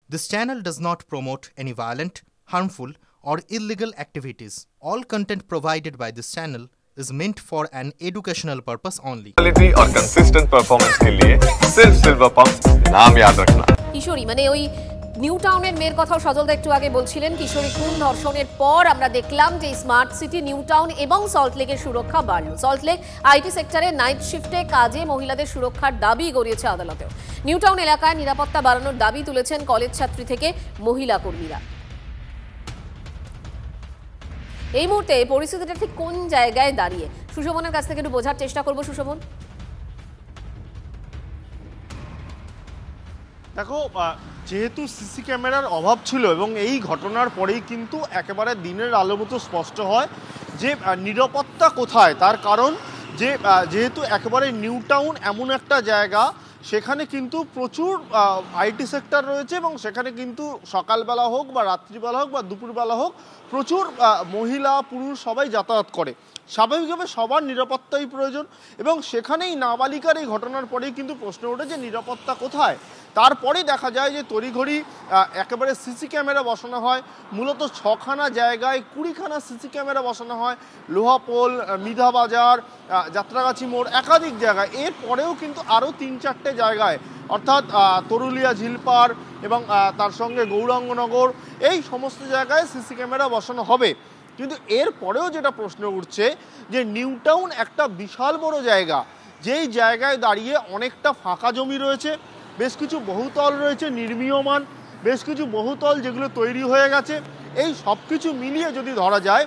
This channel does not promote any violent, harmful, or illegal activities. All content provided by this channel is meant for an educational purpose only. Quality और consistent performance के लिए सिर्फ silver pump नाम याद रखना। কিশোরী মানে ওই new টাউনের মেয়ের কথাও সজলদা একটু আগে বলছিলেন, কিশোরী খুন ধর্ষণের পর আমরা দেখলাম যে স্মার্ট সিটি নিউ টাউন এবং সল্টলেকের সুরক্ষা বাড়ল। সল্টলেক আইটি সেক্টরে নাইট শিফটে কাজে মহিলাদের সুরক্ষার দাবি গড়িয়েছে আদালতেও। নিউ টাউন এলাকায় নিরাপত্তা বাড়ানোর দাবি তুলেছেন কলেজ ছাত্রী থেকে মহিলা কর্মীরা। এই মুহূর্তে পরিস্থিতিটা ঠিক কোন জায়গায় দাঁড়িয়ে সুশোভনের কাছ থেকে একটু বোঝার চেষ্টা করব। সুশোভন, দেখো, যেহেতু সিসি ক্যামেরার অভাব ছিল এবং এই ঘটনার পরেই কিন্তু একেবারে দিনের আলো মতো স্পষ্ট হয় যে নিরাপত্তা কোথায়। তার কারণ যেহেতু একেবারে নিউ টাউন এমন একটা জায়গা, সেখানে কিন্তু প্রচুর আইটি সেক্টর রয়েছে এবং সেখানে কিন্তু সকালবেলা হোক বা রাত্রিবেলা হোক বা দুপুরবেলা হোক প্রচুর মহিলা পুরুষ সবাই যাতায়াত করে। স্বাভাবিকভাবে সবার নিরাপত্তাই প্রয়োজন এবং সেখানেই নাবালিকার এই ঘটনার পরেই কিন্তু প্রশ্ন ওঠে যে নিরাপত্তা কোথায়। তারপরে দেখা যায় যে তড়িঘড়ি একেবারে সিসি ক্যামেরা বসানো হয়। মূলত 6খানা জায়গায় 20খানা সিসি ক্যামেরা বসানো হয়। লোহাপোল, মিধাবাজার, যাত্রাগাছি মোড়, একাধিক জায়গায়। এরপরেও কিন্তু আরও 3-4টে জায়গায়, অর্থাৎ তরুলিয়া, ঝিলপাড় এবং তার সঙ্গে গৌরাঙ্গনগর, এই সমস্ত জায়গায় সিসি ক্যামেরা বসানো হবে। কিন্তু এরপরেও যেটা প্রশ্ন উঠছে যে নিউ টাউন একটা বিশাল বড় জায়গা, যেই জায়গায় দাঁড়িয়ে অনেকটা ফাঁকা জমি রয়েছে, বেশ কিছু বহুতল রয়েছে নির্মীয়মান, বেশ কিছু বহুতল যেগুলো তৈরি হয়ে গেছে। এই সব কিছু মিলিয়ে যদি ধরা যায়,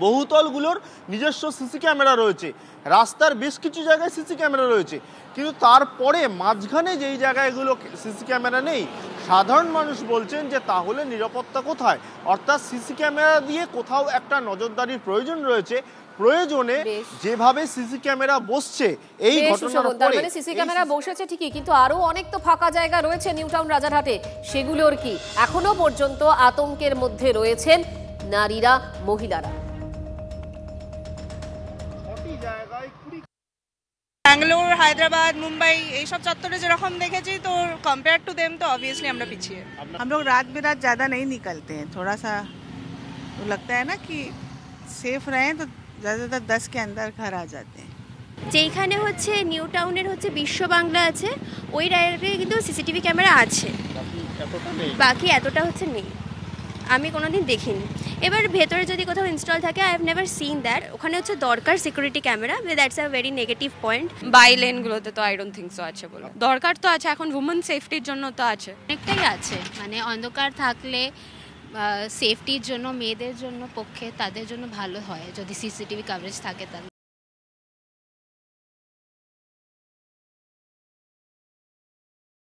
বহুতলগুলোর নিজস্ব সিসি ক্যামেরা রয়েছে, রাস্তার বেশ কিছু জায়গায় সিসি ক্যামেরা রয়েছে, কিন্তু তারপরে মাঝখানে যেই জায়গাগুলো সিসি ক্যামেরা নেই, সাধারণ মানুষ বলছেন যে তাহলে নিরাপত্তা কোথায়। অর্থাৎ সিসি ক্যামেরা দিয়ে কোথাও একটা নজরদারির প্রয়োজন রয়েছে। প্রয়োজনে যেভাবে সিসি ক্যামেরা বসছে এই ঘটনার পরে, মানে সিসি ক্যামেরা বসেছে ঠিকই, কিন্তু আরো অনেক তো ফাঁকা জায়গা রয়েছে নিউ টাউন রাজারহাটে, সেগুলোর কি? এখনো পর্যন্ত আতঙ্কের মধ্যে রয়েছেন নারীরা, মহিলারা। ব্যাঙ্গালোর, হায়দ্রাবাদ, মুম্বাই এইসব চত্বরে যেরকম দেখেছি, তো কম্পেয়ার টু देम तो ऑब्वियसली আমরা পিছিয়ে। हम लोग रात बिरात ज़्यादा नहीं निकलते हैं, थोड़ा सा तो लगता है ना कि सेफ रहें, तो ज़्यादातर 10 के अंदर घर आ जाते हैं। যেখানে হচ্ছে নিউ টাউনের হচ্ছে বিশ্ব বাংলা আছে, ওই জায়গায় কিন্তু সিসিটিভি ক্যামেরা আছে, বাকি এতটা হচ্ছে নেই, আমি কোনোদিন দেখিনি। এবার ভেতরে যদি কোথাও ইনস্টল থাকে, I have never seen that. ওখানে হচ্ছে দরকার security camera, that's a very negative point. By লেনগুলোতে তো আই ডোন্ট থিঙ্ক সো আছে বলে। দরকার তো আছে, এখন উমেন সেফটির জন্য তো আছে, অনেকটাই আছে। মানে অন্ধকার থাকলে সেফটির জন্য, মেয়েদের জন্য পক্ষে তাদের জন্য ভালো হয় যদি সিসিটিভি কভারেজ থাকে তাহলে।